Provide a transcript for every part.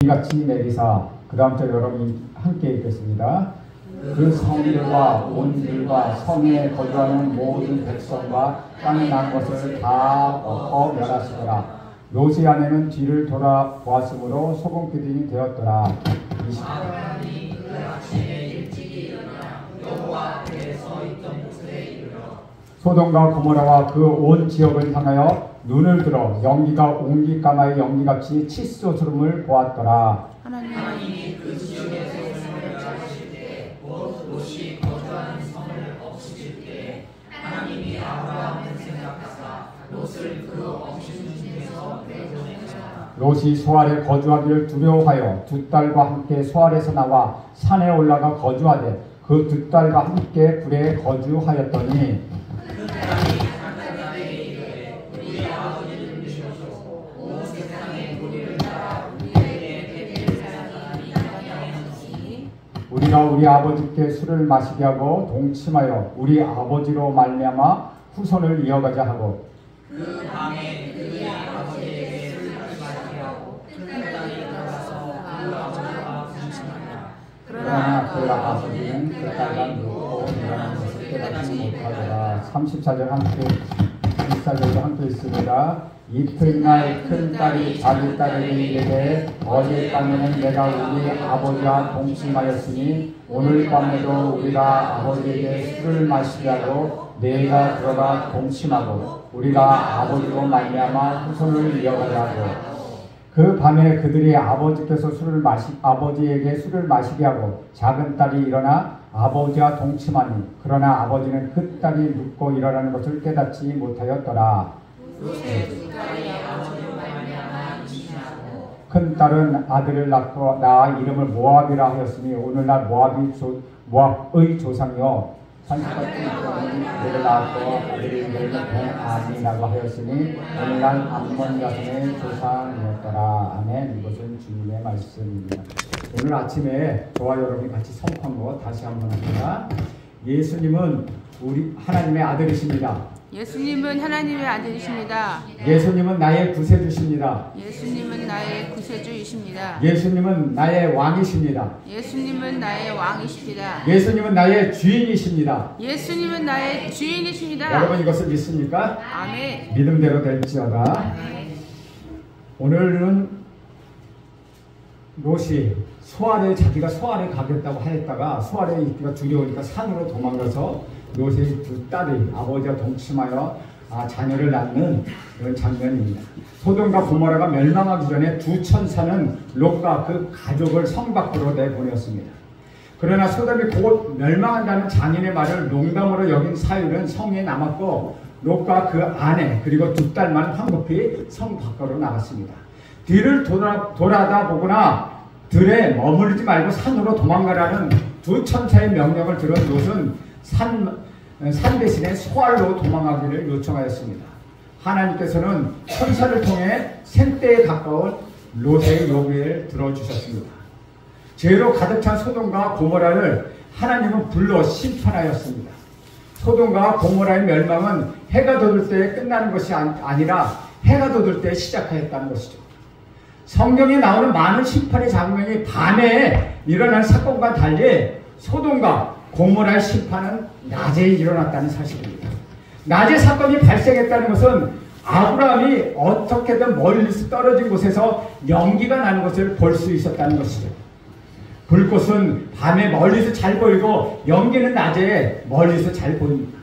같이 내리사. 그 다음 절 여러분이 함께 읽겠습니다. 그 성들과 온들과 성에 거주하는 모든 백성과 땅에 난 것을 다 엎어 멸하시더라. 롯의 아내는 뒤를 돌아보았으므로 소금 기둥이 되었더라. 소돔과 고모라와 그 온 지역을 향하여 눈을 들어 연기가 옹기까마의 연기같이 칫솔음을 보았더라. 하나님이 그 지역에서 성을 찾으실 때, 곧 롯이 거주하는 성을 없으실 때, 하나님이 아브라함을 생각하사 롯을 그 없으신 중에서 내보내셨다. 롯이 소알에 거주하기를 두려워하여 두 딸과 함께 소알에서 나와 산에 올라가 거주하되 그 두 딸과 함께 굴에 거주하였더니 우리가 우리 아버지께 술을 마시게 하고 동침하여 우리 아버지로 말미암아 후손을 이어가자 하고 그 밤에 그의 아버지에게 술을 마시게 하고 큰 땅에 들어가서 그 아버지와 동침하니라. 그러나 그 아버지는 그 딸과 누고 일어나는 것을 깨닫지 못하더라. 34절 함께 24절도 함께 있습니다. 이튿날 큰 딸이 자기 딸에게 이르되 어제 밤에는 내가 우리 아버지와 동침하였으니 오늘 밤에도 우리가 아버지에게 술을 마시게 하고 내가 들어가 동침하고 우리가 아버지로 말미암아 후손을 이어가자 하고 그 밤에 그들이 아버지에게 술을 마시게 하고 작은 딸이 일어나 아버지와 동침하니 그러나 아버지는 그 딸이 눕고 일어나는 것을 깨닫지 못하였더라. 큰 딸은 아들을 낳아 이름을 모압이라 하였으니 오늘날 모압의 조상이요 산지같은 아들을 낳았고 아들의 이름을 벤아미라고 하였으니 오늘날 암몬 자손의 조상이었더라. 아멘. 이것은 주님의 말씀입니다. 오늘 아침에 저와 여러분이 같이 선포한 거 다시 한번 합니다. 예수님은 우리 하나님의 아들이십니다. 예수님은 하나님의 아들이십니다. 예수님은 나의 구세주십니다. 예수님은 나의 구세주이십니다. 예수님은 나의 왕이십니다. 예수님은 나의 왕이십니다. 예수님은 나의 주인이십니다. 예수님은 나의 주인이십니다. 여러분 이것을 믿습니까? 아멘. 믿음대로 될지어다. 오늘은 롯이 자기가 소알에 가겠다고 하였다가 소알에 있기가 두려우니까 산으로 도망가서 롯의 두 딸이 아버지와 동침하여 자녀를 낳는 그런 장면입니다. 소돔과 고모라가 멸망하기 전에 두 천사는 롯과 그 가족을 성 밖으로 내보냈습니다. 그러나 소돔이 곧 멸망한다는 장인의 말을 농담으로 여긴 사유는 성에 남았고 롯과 그 아내 그리고 두 딸만 황급히 성 밖으로 나갔습니다. 뒤를 돌아다 보거나 들에 머물지 말고 산으로 도망가라는 두 천사의 명령을 들은 롯은 산 대신에 소알로 도망가기를 요청하였습니다. 하나님께서는 천사를 통해 생때에 가까운 롯의 요구를 들어주셨습니다. 죄로 가득 찬 소돔과 고모라를 하나님은 불러 심판하였습니다. 소돔과 고모라의 멸망은 해가 돋을 때 끝나는 것이 아니라 해가 돋을 때 시작하였다는 것이죠. 성경에 나오는 많은 심판의 장면이 밤에 일어난 사건과 달리 소돔과 고모라의 심판은 낮에 일어났다는 사실입니다. 낮에 사건이 발생했다는 것은 아브라함이 어떻게든 멀리서 떨어진 곳에서 연기가 나는 것을 볼 수 있었다는 것이죠. 불꽃은 밤에 멀리서 잘 보이고 연기는 낮에 멀리서 잘 보입니다.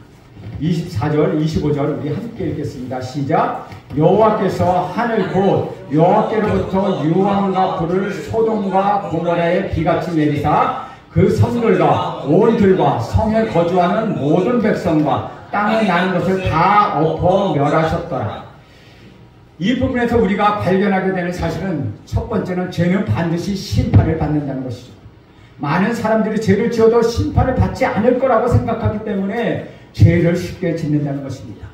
24절, 25절 우리 함께 읽겠습니다. 시작. 여호와께서 하늘 곧 여호와께로부터 유황과 불을 소돔과 고모라에 비같이 내리사 그 성들과 온들과 성에 거주하는 모든 백성과 땅에 나는 것을 다 엎어 멸하셨더라. 이 부분에서 우리가 발견하게 되는 사실은 첫 번째는 죄는 반드시 심판을 받는다는 것이죠. 많은 사람들이 죄를 지어도 심판을 받지 않을 거라고 생각하기 때문에 죄를 쉽게 짓는다는 것입니다.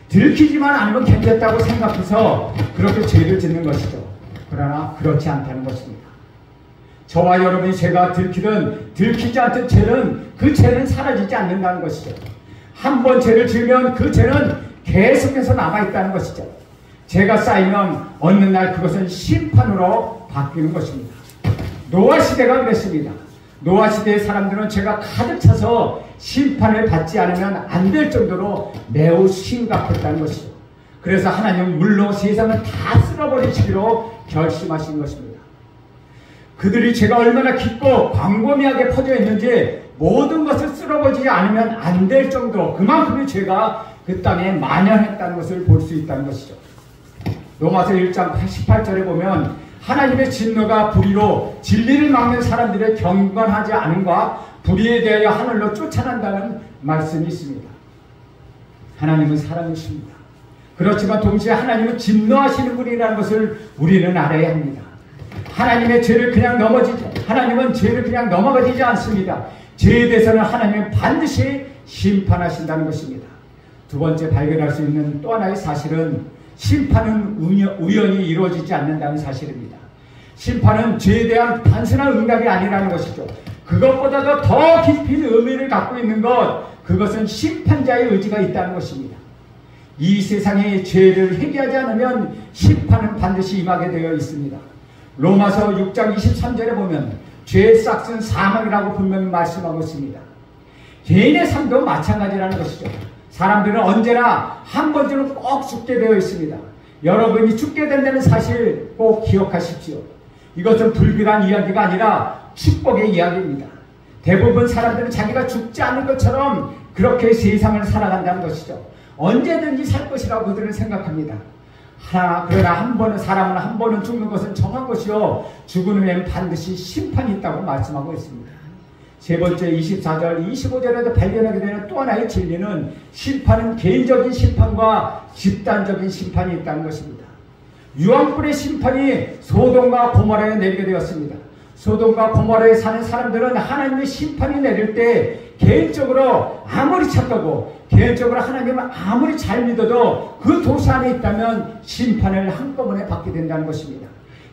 들키지만 않으면 괜찮다고 생각해서 그렇게 죄를 짓는 것이죠. 그러나 그렇지 않다는 것입니다. 저와 여러분이 죄가 들키든 들키지 않든 그 죄는 사라지지 않는다는 것이죠. 한 번 죄를 지으면 그 죄는 계속해서 남아있다는 것이죠. 죄가 쌓이면 어느 날 그것은 심판으로 바뀌는 것입니다. 노아 시대가 그랬습니다. 노아 시대의 사람들은 죄가 가득 차서 심판을 받지 않으면 안 될 정도로 매우 심각했다는 것이죠. 그래서 하나님은 물로 세상을 다 쓸어버리시기로 결심하신 것입니다. 그들이 죄가 얼마나 깊고 광범위하게 퍼져 있는지 모든 것을 쓸어버리지 않으면 안 될 정도, 그만큼의 죄가 그 땅에 만연했다는 것을 볼 수 있다는 것이죠. 로마서 1장 18절에 보면 하나님의 진노가 불의로 진리를 막는 사람들의 경건하지 않음과 불의에 대하여 하늘로 쫓아난다는 말씀이 있습니다. 하나님은 사랑이십니다. 그렇지만 동시에 하나님은 진노하시는 분이라는 것을 우리는 알아야 합니다. 하나님은 죄를 그냥 넘어가지 않습니다. 죄에 대해서는 하나님은 반드시 심판하신다는 것입니다. 두 번째 발견할 수 있는 또 하나의 사실은 심판은 우연히 이루어지지 않는다는 사실입니다. 심판은 죄에 대한 단순한 응답이 아니라는 것이죠. 그것보다도 더 깊은 의미를 갖고 있는 그것은 심판자의 의지가 있다는 것입니다. 이 세상의 죄를 회개하지 않으면 심판은 반드시 임하게 되어 있습니다. 로마서 6장 23절에 보면 죄의 싹은 사망이라고 분명히 말씀하고 있습니다. 개인의 삶도 마찬가지라는 것이죠. 사람들은 언제나 한 번쯤은 꼭 죽게 되어 있습니다. 여러분이 죽게 된다는 사실 꼭 기억하십시오. 이것은 불길한 이야기가 아니라 축복의 이야기입니다. 대부분 사람들은 자기가 죽지 않는 것처럼 그렇게 세상을 살아간다는 것이죠. 언제든지 살 것이라고 그들은 생각합니다. 그러나 사람은 한 번은 죽는 것은 정한 것이요 죽은 후에는 반드시 심판이 있다고 말씀하고 있습니다. 세 번째 24절 25절에도 발견하게 되는 또 하나의 진리는 심판은 개인적인 심판과 집단적인 심판이 있다는 것입니다. 유황불의 심판이 소돔과 고모라에 내리게 되었습니다. 소돔과 고모라에 사는 사람들은 하나님의 심판이 내릴 때 개인적으로 아무리 착하고 개인적으로 하나님을 아무리 잘 믿어도 그 도시 안에 있다면 심판을 한꺼번에 받게 된다는 것입니다.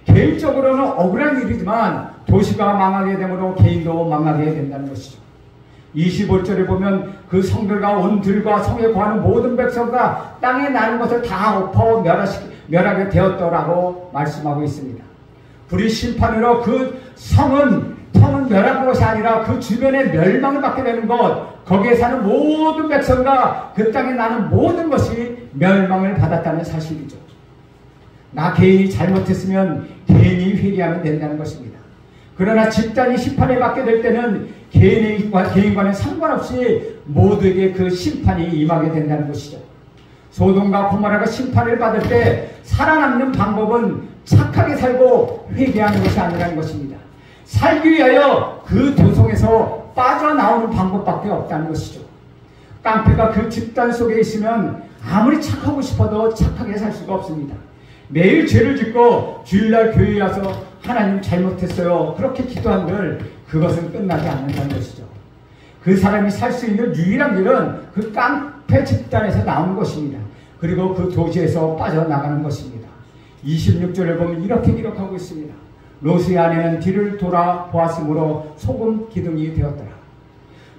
개인적으로는 억울한 일이지만 도시가 망하게 되므로 개인도 망하게 된다는 것이죠. 25절에 보면 그 성들과 온 들과 성에 거하는 모든 백성과 땅에 나는 것을 다 엎어 멸하게 되었더라고 말씀하고 있습니다. 불의 심판으로 그 성은 멸한 것이 아니라 그 주변에 멸망을 받게 되는 것, 거기에 사는 모든 백성과 그 땅에 나는 모든 것이 멸망을 받았다는 사실이죠. 나 개인이 잘못했으면 개인이 회개하면 된다는 것입니다. 그러나 집단이 심판을 받게 될 때는 개인과는 상관없이 모두에게 그 심판이 임하게 된다는 것이죠. 소돔과 고모라가 심판을 받을 때 살아남는 방법은 착하게 살고 회개하는 것이 아니라는 것입니다. 살기 위하여 그 도성에서 빠져나오는 방법밖에 없다는 것이죠. 깡패가 그 집단 속에 있으면 아무리 착하고 싶어도 착하게 살 수가 없습니다. 매일 죄를 짓고 주일날 교회에 와서 하나님 잘못했어요 그렇게 기도한들 그것은 끝나지 않는다는 것이죠. 그 사람이 살 수 있는 유일한 길은 그 깡패 집단에서 나오는 것입니다. 그리고 그 도시에서 빠져나가는 것입니다. 26절을 보면 이렇게 기록하고 있습니다. 롯의 아내는 뒤를 돌아보았으므로 소금 기둥이 되었더라.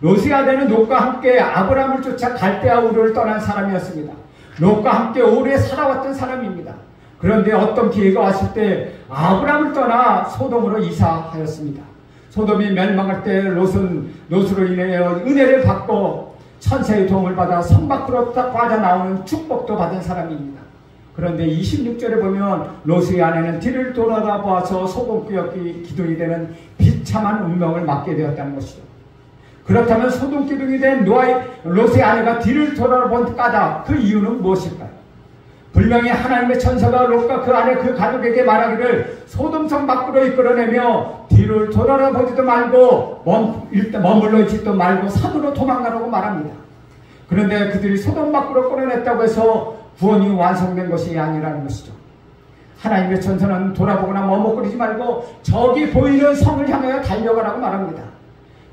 롯의 아내는 롯과 함께 아브라함을 쫓아 갈대아 우르를 떠난 사람이었습니다. 롯과 함께 오래 살아왔던 사람입니다. 그런데 어떤 기회가 왔을 때 아브라함을 떠나 소돔으로 이사하였습니다. 소돔이 멸망할 때 롯은 롯으로 인하여 은혜를 받고 천사의 도움을 받아 성 밖으로 딱 빠져나오는 축복도 받은 사람입니다. 그런데 26절에 보면 롯의 아내는 뒤를 돌아보아서 소돔기둥이 기둥이 되는 비참한 운명을 맞게 되었다는 것이죠. 그렇다면 소돔기둥이 된 롯의 아내가 뒤를 돌아본 까닭, 그 이유는 무엇일까요? 분명히 하나님의 천사가 롯과 그 아내 그 가족에게 말하기를 소돔성 밖으로 이끌어내며 뒤를 돌아보지도 말고 머물러 있지도 말고 산으로 도망가라고 말합니다. 그런데 그들이 소돔 밖으로 끌어냈다고 해서 구원이 완성된 것이 아니라는 것이죠. 하나님의 천사는 돌아보거나 머뭇거리지 말고 저기 보이는 성을 향하여 달려가라고 말합니다.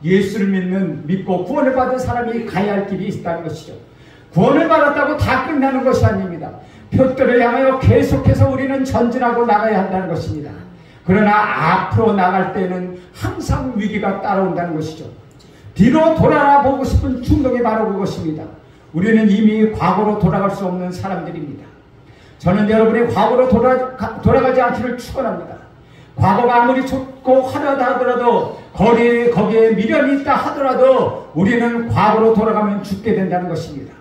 예수를 믿고 구원을 받은 사람이 가야 할 길이 있다는 것이죠. 구원을 받았다고 다 끝나는 것이 아닙니다. 표들을 향하여 계속해서 우리는 전진하고 나가야 한다는 것입니다. 그러나 앞으로 나갈 때는 항상 위기가 따라온다는 것이죠. 뒤로 돌아보고 싶은 충동이 바로 그것입니다. 우리는 이미 과거로 돌아갈 수 없는 사람들입니다. 저는 여러분이 과거로 돌아가지 않기를 축원합니다. 과거가 아무리 좋고 화려하다 하더라도 거기에 미련이 있다 하더라도 우리는 과거로 돌아가면 죽게 된다는 것입니다.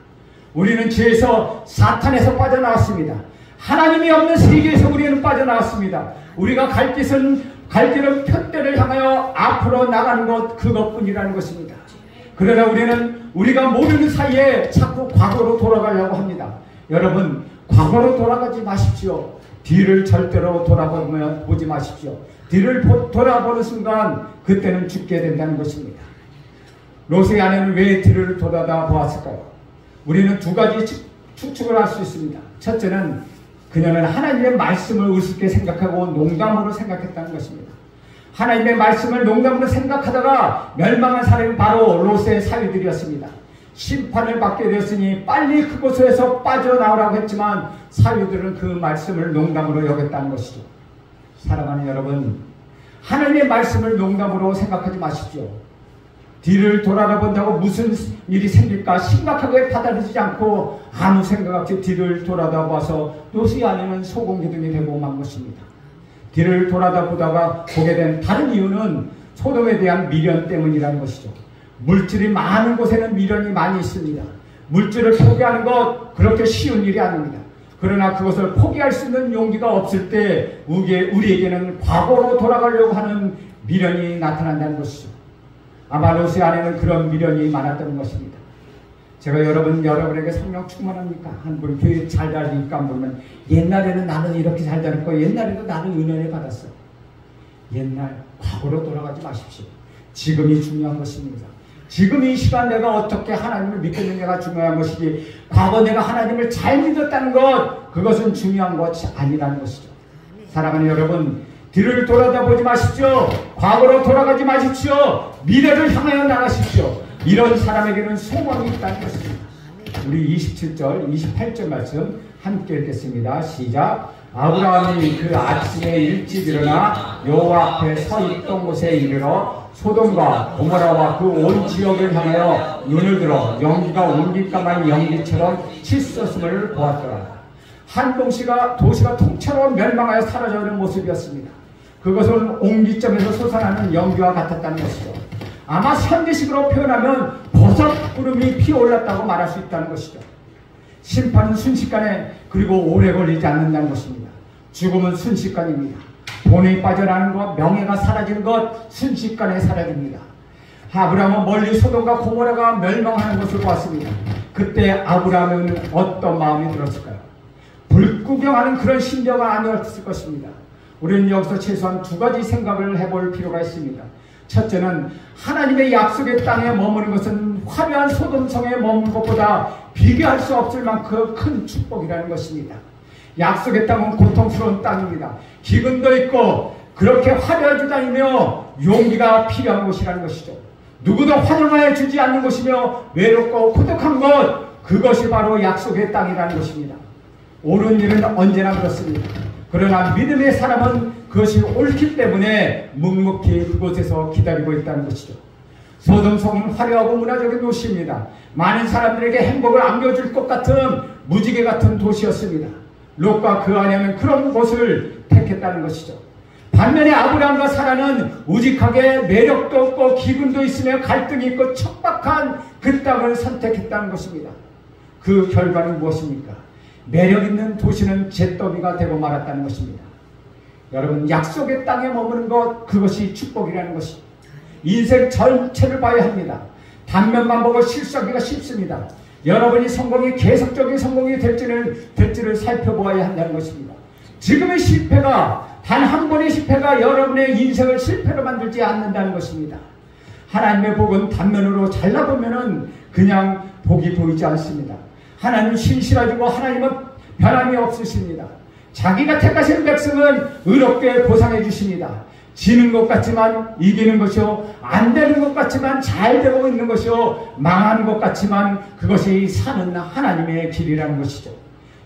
우리는 죄에서 사탄에서 빠져나왔습니다. 하나님이 없는 세계에서 우리는 빠져나왔습니다. 우리가 갈 길은 편대를 향하여 앞으로 나가는 것 그것뿐이라는 것입니다. 그러나 우리는 우리가 모르는 사이에 자꾸 과거로 돌아가려고 합니다. 여러분, 과거로 돌아가지 마십시오. 뒤를 절대로 보지 마십시오. 뒤를 돌아보는 순간 그때는 죽게 된다는 것입니다. 롯의 아내는 왜 뒤를 돌아보았을까요? 우리는 두 가지 추측을 할 수 있습니다. 첫째는 그녀는 하나님의 말씀을 우습게 생각하고 농담으로 생각했다는 것입니다. 하나님의 말씀을 농담으로 생각하다가 멸망한 사람이 바로 롯의 사위들이었습니다. 심판을 받게 되었으니 빨리 그곳에서 빠져나오라고 했지만 사위들은 그 말씀을 농담으로 여겼다는 것이죠. 사랑하는 여러분, 하나님의 말씀을 농담으로 생각하지 마십시오. 뒤를 돌아본다고 무슨 일이 생길까 심각하게 받아들이지 않고 아무 생각 없이 뒤를 돌아다봐서 롯의 아내는 소금기둥이 되고 만 것입니다. 뒤를 돌아다보다가 보게 된 다른 이유는 소돔에 대한 미련 때문이라는 것이죠. 물질이 많은 곳에는 미련이 많이 있습니다. 물질을 포기하는 것 그렇게 쉬운 일이 아닙니다. 그러나 그것을 포기할 수 있는 용기가 없을 때 우리에게는 과거로 돌아가려고 하는 미련이 나타난다는 것이죠. 아마 롯의 아내는 그런 미련이 많았던 것입니다. 제가 여러분에게 성령 충만합니까? 한 분 교회 잘 다니니까 물으면 옛날에는 나는 이렇게 잘 다녔고 옛날에도 나는 은혜를 받았어. 옛날 과거로 돌아가지 마십시오. 지금이 중요한 것입니다. 지금 이 시간 내가 어떻게 하나님을 믿겠느냐가 중요한 것이지 과거 내가 하나님을 잘 믿었다는 것 그것은 중요한 것이 아니라는 것이죠. 사랑하는 여러분, 뒤를 돌아다보지 마십시오. 과거로 돌아가지 마십시오. 미래를 향하여 나가십시오. 이런 사람에게는 소망이 있다는 것입니다. 우리 27절, 28절 말씀 함께 읽겠습니다. 시작. 아브라함이 그 아침에 일찍 일어나 여호와 앞에 서 있던 곳에 이르러 소돔과 고모라와 그 온 지역을 향하여 눈을 들어 연기가 옮길까만 연기처럼 치솟음을 보았더라. 한 도시가 통째로 멸망하여 사라져가는 모습이었습니다. 그것은 옹기점에서 솟아나는 연기와 같았다는 것이죠. 아마 현대식으로 표현하면 버섯 구름이 피어올랐다고 말할 수 있다는 것이죠. 심판은 순식간에 그리고 오래 걸리지 않는다는 것입니다. 죽음은 순식간입니다. 돈이 빠져나가는 것, 명예가 사라지는 것 순식간에 사라집니다. 아브라함은 멀리 소돔과 고모라가 멸망하는 것을 보았습니다. 그때 아브라함은 어떤 마음이 들었을까요? 불구경하는 그런 심정가 아니었을 것입니다. 우리는 여기서 최소한 두 가지 생각을 해볼 필요가 있습니다. 첫째는 하나님의 약속의 땅에 머무는 것은 화려한 소돔성에 머무는 것보다 비교할 수 없을 만큼 큰 축복이라는 것입니다. 약속의 땅은 고통스러운 땅입니다. 기근도 있고 그렇게 화려하지도 않으며 용기가 필요한 곳이라는 것이죠. 누구도 환영하여 주지 않는 곳이며 외롭고 고독한 것, 그것이 바로 약속의 땅이라는 것입니다. 옳은 일은 언제나 그렇습니다. 그러나 믿음의 사람은 그것이 옳기 때문에 묵묵히 그곳에서 기다리고 있다는 것이죠. 소돔성은 화려하고 문화적인 도시입니다. 많은 사람들에게 행복을 안겨줄 것 같은 무지개 같은 도시였습니다. 롯과 그 아내는 그런 곳을 택했다는 것이죠. 반면에 아브라함과 사라는 우직하게 매력도 없고 기근도 있으며 갈등이 있고 척박한 그 땅을 선택했다는 것입니다. 그 결과는 무엇입니까? 매력 있는 도시는 잿더미가 되고 말았다는 것입니다. 여러분, 약속의 땅에 머무는 것, 그것이 축복이라는 것이 인생 전체를 봐야 합니다. 단면만 보고 실수하기가 쉽습니다. 여러분이 성공이 계속적인 성공이 될지를 살펴보아야 한다는 것입니다. 지금의 실패가 단 한 번의 실패가 여러분의 인생을 실패로 만들지 않는다는 것입니다. 하나님의 복은 단면으로 잘라보면은 그냥 복이 보이지 않습니다. 하나님은 신실하시고 하나님은 변함이 없으십니다. 자기가 택하신 백성은 의롭게 보상해 주십니다. 지는 것 같지만 이기는 것이요, 안 되는 것 같지만 잘 되고 있는 것이요, 망하는 것 같지만 그것이 사는 하나님의 길이라는 것이죠.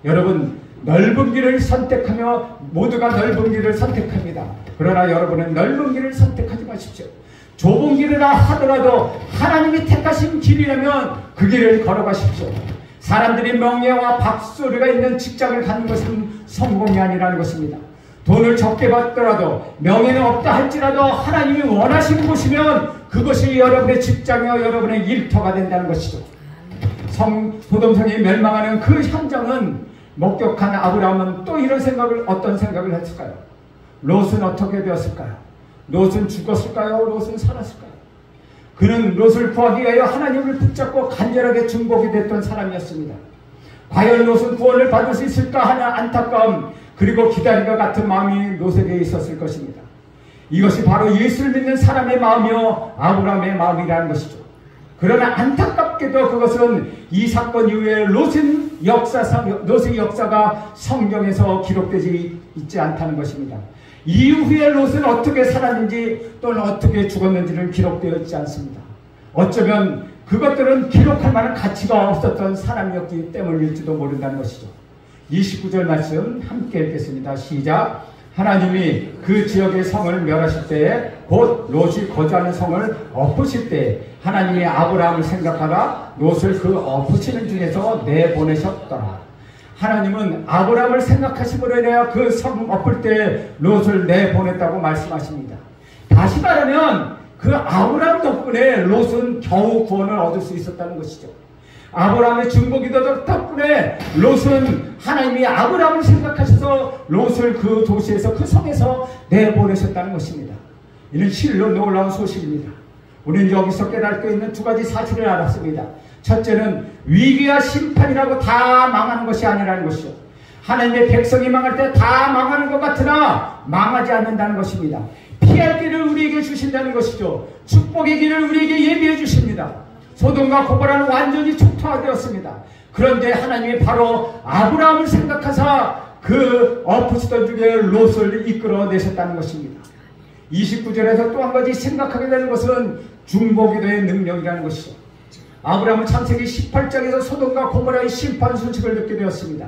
여러분, 넓은 길을 선택하며 모두가 넓은 길을 선택합니다. 그러나 여러분은 넓은 길을 선택하지 마십시오. 좁은 길이라 하더라도 하나님이 택하신 길이라면 그 길을 걸어가십시오. 사람들이 명예와 박수소리가 있는 직장을 갖는 것은 성공이 아니라는 것입니다. 돈을 적게 받더라도 명예는 없다 할지라도 하나님이 원하시는 곳이면 그것이 여러분의 직장이요 여러분의 일터가 된다는 것이죠. 소돔성이 멸망하는 그 현장은 목격한 아브라함은 또 이런 어떤 생각을 했을까요? 롯은 어떻게 되었을까요? 롯은 죽었을까요? 롯은 살았을까요? 그는 롯을 구하기 위하여 하나님을 붙잡고 간절하게 중복이 됐던 사람이었습니다. 과연 롯은 구원을 받을 수 있을까 하는 안타까움 그리고 기다림과 같은 마음이 롯에게 있었을 것입니다. 이것이 바로 예수를 믿는 사람의 마음이요 아브라함의 마음이라는 것이죠. 그러나 안타깝게도 그것은 이 사건 이후에 롯의 역사가 성경에서 기록되지 있지 않다는 것입니다. 이후에 롯은 어떻게 살았는지 또는 어떻게 죽었는지는 기록되어 있지 않습니다. 어쩌면 그것들은 기록할 만한 가치가 없었던 사람이었기 때문일지도 모른다는 것이죠. 29절 말씀 함께 읽겠습니다. 시작. 하나님이 그 지역의 성을 멸하실 때에 곧 롯이 거주하는 성을 엎으실 때에 하나님이 아브라함을 생각하라 롯을 그 엎으시는 중에서 내보내셨더라. 하나님은 아브라함을 생각하심으로 인하여 그 성 엎을 때 롯을 내보냈다고 말씀하십니다. 다시 말하면 그 아브라함 덕분에 롯은 겨우 구원을 얻을 수 있었다는 것이죠. 아브라함의 중보기도 덕분에 롯은 하나님이 아브라함을 생각하셔서 롯을 그 도시에서 그 성에서 내보내셨다는 것입니다. 이는 실로 놀라운 소식입니다. 우리는 여기서 깨달을 수 있는 두 가지 사실을 알았습니다. 첫째는 위기와 심판이라고 다 망하는 것이 아니라는 것이죠. 하나님의 백성이 망할 때 다 망하는 것 같으나 망하지 않는다는 것입니다. 피할 길을 우리에게 주신다는 것이죠. 축복의 길을 우리에게 예비해 주십니다. 소돔과 고모라는 완전히 초토화되었습니다. 그런데 하나님이 바로 아브라함을 생각하사 그 엎으시던 중에 롯을 이끌어내셨다는 것입니다. 29절에서 또 한 가지 생각하게 되는 것은 중보기도의 능력이라는 것이죠. 아브라함은 창세기 18장에서 소돔과 고모라의 심판 소식을 듣게 되었습니다.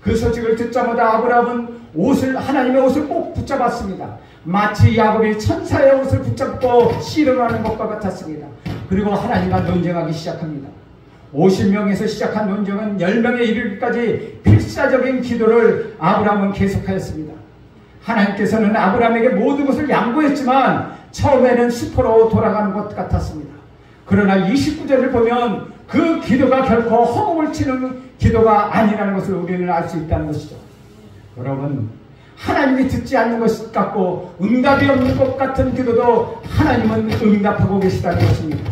그 소식을 듣자마자 아브라함은 하나님의 옷을 꼭 붙잡았습니다. 마치 야곱이 천사의 옷을 붙잡고 씨름하는 것과 같았습니다. 그리고 하나님과 논쟁하기 시작합니다. 50명에서 시작한 논쟁은 10명에 이르기까지 필사적인 기도를 아브라함은 계속하였습니다. 하나님께서는 아브라함에게 모든 것을 양보했지만 처음에는 수포로 돌아가는 것 같았습니다. 그러나 29절을 보면 그 기도가 결코 허공을 치는 기도가 아니라는 것을 우리는 알 수 있다는 것이죠. 여러분, 하나님이 듣지 않는 것 같고 응답이 없는 것 같은 기도도 하나님은 응답하고 계시다는 것입니다.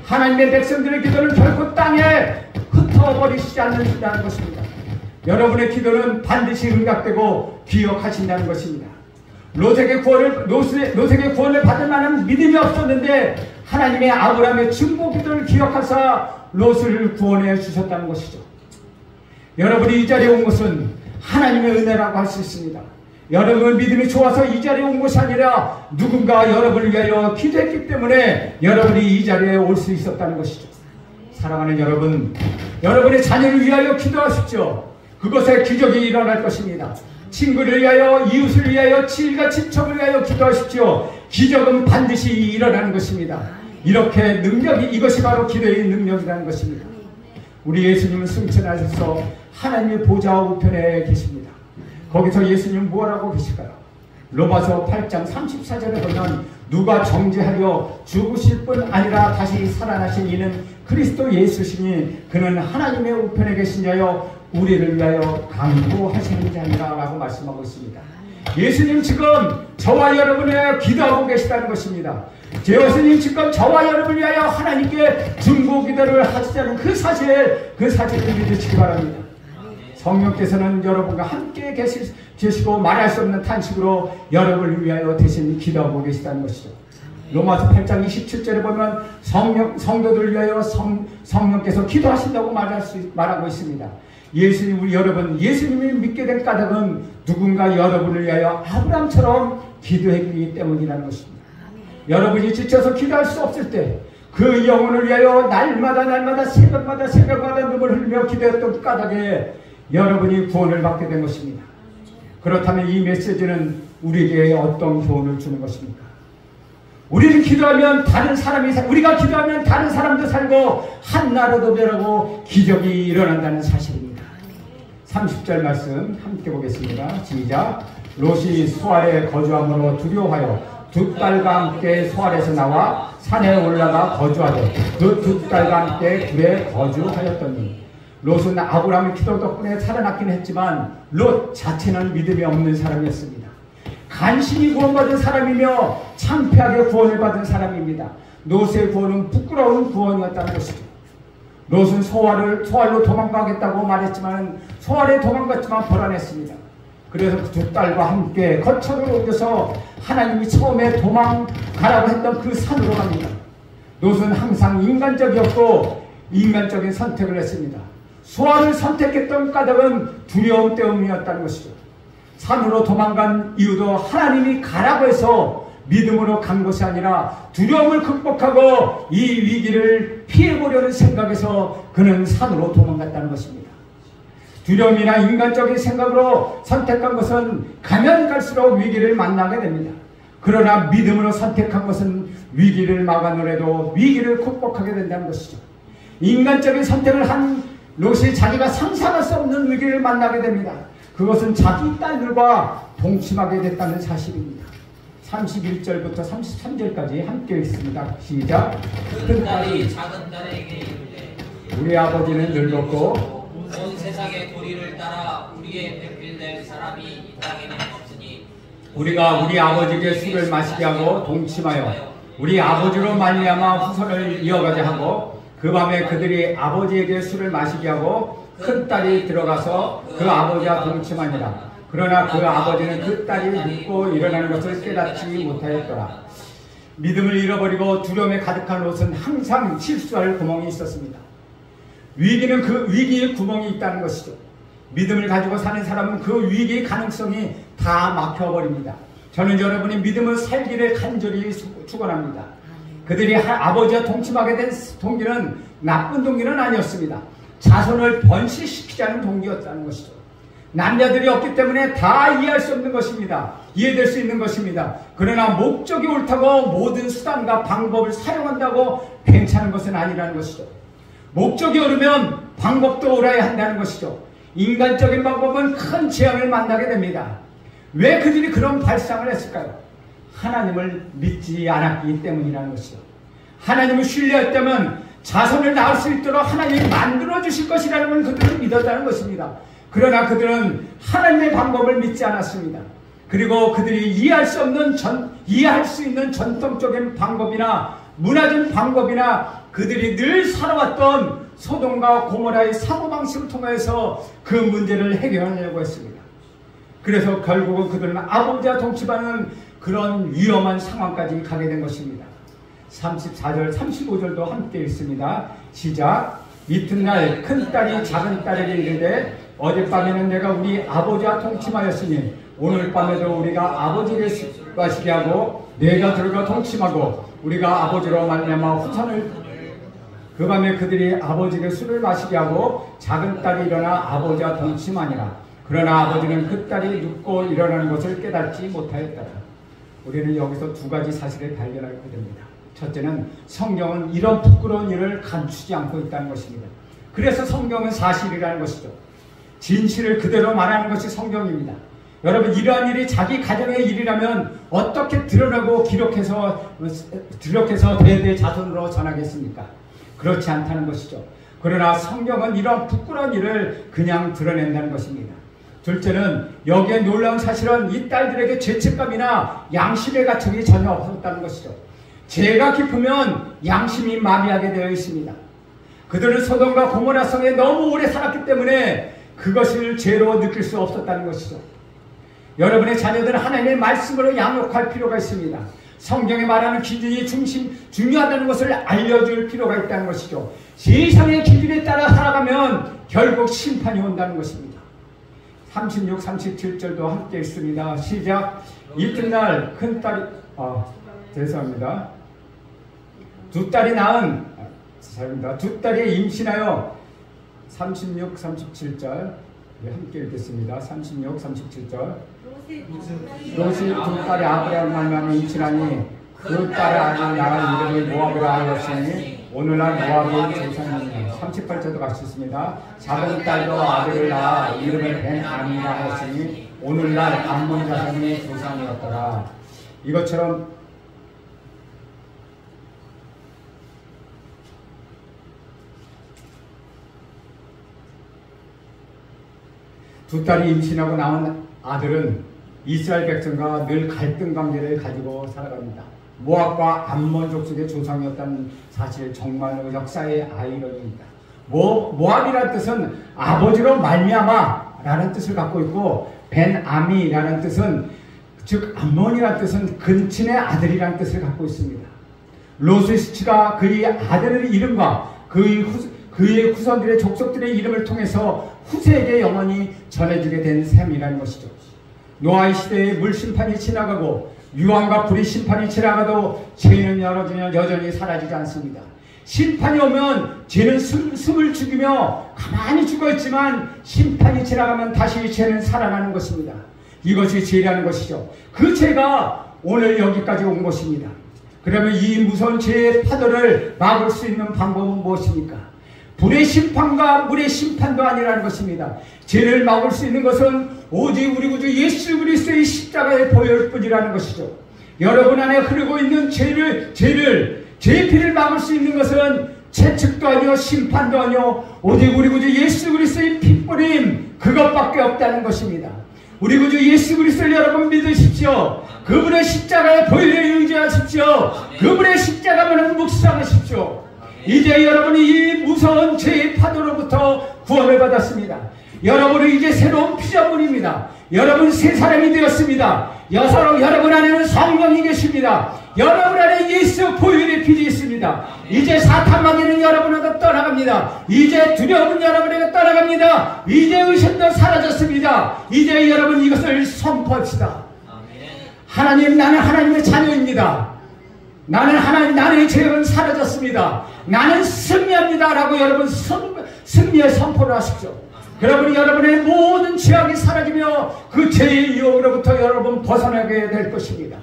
하나님의 백성들의 기도는 결코 땅에 흩어버리시지 않는다는 것입니다. 여러분의 기도는 반드시 응답되고 기억하신다는 것입니다. 롯에게 구원을 받을 만한 믿음이 없었는데 하나님의 아브라함의 중보 기도를 기억하사 롯을 구원해 주셨다는 것이죠. 여러분이 이 자리에 온 것은 하나님의 은혜라고 할 수 있습니다. 여러분 믿음이 좋아서 이 자리에 온 것이 아니라 누군가 여러분을 위하여 기도했기 때문에 여러분이 이 자리에 올 수 있었다는 것이죠. 사랑하는 여러분, 여러분의 자녀를 위하여 기도하십시오. 그것에 기적이 일어날 것입니다. 친구를 위하여, 이웃을 위하여, 지일과 친척을 위하여 기도하십시오. 기적은 반드시 일어나는 것입니다. 이렇게 이것이 바로 기도의 능력이라는 것입니다. 우리 예수님은 승천하셔서 하나님의 보좌 우편에 계십니다. 거기서 예수님은 무엇하고 계실까요? 로마서 8장 34절에 보면 누가 정죄하려 죽으실 뿐 아니라 다시 살아나신 이는 그리스도 예수시니 그는 하나님의 우편에 계신 자여 우리를 위하여 강구하시는 자니라 라고 말씀하고 있습니다. 예수님 지금 저와 여러분을 위하여 기도하고 계시다는 것입니다. 예수님 지금 저와 여러분을 위하여 하나님께 중보기도를 하시자는 그 사실을 믿으시기 바랍니다. 성령께서는 여러분과 함께 계시고 말할 수 없는 탄식으로 여러분을 위하여 대신 기도하고 계시다는 것이죠. 로마서 8장 27절에 보면 성도들을 위하여 성령께서 기도하신다고 말하고 있습니다. 예수님을 믿게 된 까닭은 누군가 여러분을 위하여 아브라함처럼 기도했기 때문이라는 것입니다. 여러분이 지쳐서 기도할 수 없을 때 그 영혼을 위하여 날마다 새벽마다 눈물을 흘리며 기도했던 까닭에 여러분이 구원을 받게 된 것입니다. 그렇다면 이 메시지는 우리에게 어떤 교훈을 주는 것입니까? 우리가 기도하면 다른 사람도 살고 한 나라도 변하고 기적이 일어난다는 사실입니다. 30절 말씀 함께 보겠습니다. 시작. 롯이 소알에 거주함으로 두려워하여 두 딸과 함께 소알에서 나와 산에 올라가 거주하되 그 두 딸과 함께 굴에 거주하였더니 롯은 아브라함의 기도 덕분에 살아났긴 했지만 롯 자체는 믿음이 없는 사람이었습니다. 간신히 구원받은 사람이며 창피하게 구원을 받은 사람입니다. 롯의 구원은 부끄러운 구원이었다는 것이죠. 롯은 소알로 도망가겠다고 말했지만 소알에 도망갔지만 불안했습니다. 그래서 그 두 딸과 함께 거처를 옮겨서 하나님이 처음에 도망가라고 했던 그 산으로 갑니다. 롯은 항상 인간적이었고 인간적인 선택을 했습니다. 소알을 선택했던 까닭은 두려움 때문이었다는 것이죠. 산으로 도망간 이유도 하나님이 가라고 해서 믿음으로 간 것이 아니라 두려움을 극복하고 이 위기를 피해보려는 생각에서 그는 산으로 도망갔다는 것입니다. 두려움이나 인간적인 생각으로 선택한 것은 가면 갈수록 위기를 만나게 됩니다. 그러나 믿음으로 선택한 것은 위기를 막아내도 위기를 극복하게 된다는 것이죠. 인간적인 선택을 한 롯이 자기가 상상할 수 없는 위기를 만나게 됩니다. 그것은 자기 딸들과 동침하게 됐다는 사실입니다. 31절부터 33절까지 함께 읽습니다. 시작. 큰 딸이 작은 딸에게 이르되 우리 아버지는 늙었고 온 세상의 도리를 따라 우리의 배필될 사람이 이 땅에는 없으니 우리가 우리 아버지에게 술을 마시게 하고 동침하여 우리 아버지로 말미암아 후손을 이어가게 하고 그 밤에 그들이 아버지에게 술을 마시게 하고 큰 딸이 들어가서 그 아버지와 동침하니라. 그러나 그 아버지는 그 딸이 눕고 일어나는 것을 깨닫지 못하였더라. 믿음을 잃어버리고 두려움에 가득한 롯은 항상 실수할 구멍이 있었습니다. 위기는 그 위기의 구멍이 있다는 것이죠. 믿음을 가지고 사는 사람은 그 위기의 가능성이 다 막혀버립니다. 저는 여러분이 믿음을 살기를 간절히 축원합니다. 그들이 아버지와 동침하게 된 동기는 나쁜 동기는 아니었습니다. 자손을 번식시키자는 동기였다는 것이죠. 남자들이 없기 때문에 다 이해할 수 없는 것입니다. 이해될 수 있는 것입니다. 그러나 목적이 옳다고 모든 수단과 방법을 사용한다고 괜찮은 것은 아니라는 것이죠. 목적이 옳으면 방법도 옳아야 한다는 것이죠. 인간적인 방법은 큰 재앙을 만나게 됩니다. 왜 그들이 그런 발상을 했을까요? 하나님을 믿지 않았기 때문이라는 것이죠. 하나님을 신뢰했다면 자손을 낳을 수 있도록 하나님이 만들어 주실 것이라는 걸 그들은 믿었다는 것입니다. 그러나 그들은 하나님의 방법을 믿지 않았습니다. 그리고 그들이 이해할 수 있는 전통적인 방법이나 문화적인 방법이나 그들이 늘 살아왔던 소돔과 고모라의 사고방식을 통해서 그 문제를 해결하려고 했습니다. 그래서 결국은 그들은 아버지와 동침하는 그런 위험한 상황까지 가게 된 것입니다. 34절, 35절도 함께 읽습니다. 시작. 이튿날 큰 딸이 작은 딸에게 이르되 어젯밤에는 내가 우리 아버지와 동침하였으니 오늘 밤에도 우리가 아버지를 마시게 하고 내가 들어가 동침하고 우리가 아버지로 말미암아 후손을 그 밤에 그들이 아버지에게 술을 마시게 하고 작은 딸이 일어나 아버지와 동침하니라. 그러나 아버지는 그 딸이 눕고 일어나는 것을 깨닫지 못하였더라. 우리는 여기서 두 가지 사실을 발견하게 됩니다. 첫째는 성경은 이런 부끄러운 일을 감추지 않고 있다는 것입니다. 그래서 성경은 사실이라는 것이죠. 진실을 그대로 말하는 것이 성경입니다. 여러분, 이러한 일이 자기 가정의 일이라면 어떻게 드러내고 기록해서 대대 자손으로 전하겠습니까? 그렇지 않다는 것이죠. 그러나 성경은 이런 부끄러운 일을 그냥 드러낸다는 것입니다. 둘째는 여기에 놀라운 사실은 이 딸들에게 죄책감이나 양심의 가책이 전혀 없었다는 것이죠. 죄가 깊으면 양심이 마비하게 되어 있습니다. 그들은 소돔과 고모라 성에 너무 오래 살았기 때문에 그것을 죄로 느낄 수 없었다는 것이죠. 여러분의 자녀들은 하나님의 말씀으로 양육할 필요가 있습니다. 성경에 말하는 기준이 중요하다는 것을 알려줄 필요가 있다는 것이죠. 세상의 기준에 따라 살아가면 결국 심판이 온다는 것입니다. 36, 37절도 함께 있습니다. 시작. 이튿날 큰 딸이 죄송합니다. 두 딸이 임신하여 36, 37절 함께 읽겠습니다. 36, 37절 롯이 두 딸이 아브라함을 만나며 임신하니 그 딸의 아들 낳은 이름을 모압이라 하였으니 오늘날 모압이 조상이니 38절도 같이 있습니다. 작은 딸도 아들을 낳아 이름을 벤아미라 하였으니 오늘날 암몬 자손의 조상이었더라. 이것처럼 두 딸이 임신하고 낳은 아들은 이스라엘 백성과 늘 갈등 관계를 가지고 살아갑니다. 모압과 암몬 족속의 조상이었다는 사실 정말 역사의 아이러니입니다. 모압이라는 뜻은 아버지로 말미암아라는 뜻을 갖고 있고 벤아미라는 뜻은 즉 암몬이라는 뜻은 근친의 아들이라는 뜻을 갖고 있습니다. 롯의 수치가 그의 아들의 이름과 그의 후손들의 족속들의 이름을 통해서 후세에게 영원히 전해지게 된 셈이라는 것이죠. 노아의 시대에 물심판이 지나가고 유황과 불의 심판이 지나가도 죄는 여전히 사라지지 않습니다. 심판이 오면 죄는 숨을 죽이며 가만히 죽어있지만 심판이 지나가면 다시 죄는 살아나는 것입니다. 이것이 죄라는 것이죠. 그 죄가 오늘 여기까지 온 것입니다. 그러면 이 무서운 죄의 파도를 막을 수 있는 방법은 무엇입니까? 불의 심판과 물의 심판도 아니라는 것입니다. 죄를 막을 수 있는 것은 오직 우리 구주 예수 그리스도의 십자가의 보혈 뿐이라는 것이죠. 여러분 안에 흐르고 있는 죄의 피를 막을 수 있는 것은 채찍도 아니요 심판도 아니요 오직 우리 구주 예수 그리스도의 피뿌림 그것밖에 없다는 것입니다. 우리 구주 예수 그리스도를 여러분 믿으십시오. 그분의 십자가의 보혈에 의지하십시오. 그분의 십자가만을 묵상하십시오. 이제 여러분이 이 무서운 죄의 파도로부터 구원을 받았습니다. 여러분은 이제 새로운 피조물입니다. 여러분 새 사람이 되었습니다. 여러분 안에는 성령이 계십니다. 여러분 안에 예수 보혈의 빛이 있습니다. 이제 사탄 마귀는 여러분에게 떠나갑니다. 이제 두려움은 여러분에게 떠나갑니다. 이제 의심도 사라졌습니다. 이제 여러분 이것을 선포합시다. 하나님, 나는 하나님의 자녀입니다. 나의 죄는 사라졌습니다. 나는 승리합니다. 라고 여러분 승리의 선포를 하십시오. 여러분이 여러분의 모든 죄악이 사라지며 그 죄의 유혹으로부터 여러분 벗어나게 될 것입니다.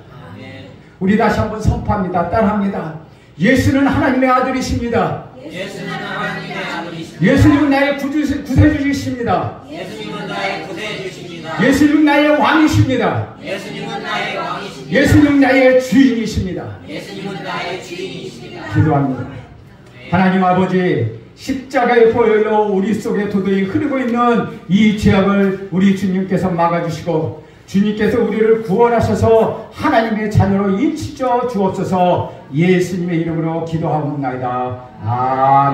우리 다시 한번 선포합니다. 따라합니다. 예수는 하나님의 아들이십니다. 예수는 하나님의 아들이십니다. 예수님은 나의 구세주이십니다. 예수님은 나의 구세주십니다. 예수님은 나의 왕이십니다. 예수님은 나의 왕이십니다. 예수님은 나의 주인이십니다. 예수님은 나의 주인이십니다. 기도합니다. 하나님 아버지, 십자가의 보혈로 우리 속에 도저히 흐르고 있는 이 죄악을 우리 주님께서 막아주시고 주님께서 우리를 구원하셔서 하나님의 자녀로 인치켜 주옵소서. 예수님의 이름으로 기도하옵나이다. 아멘.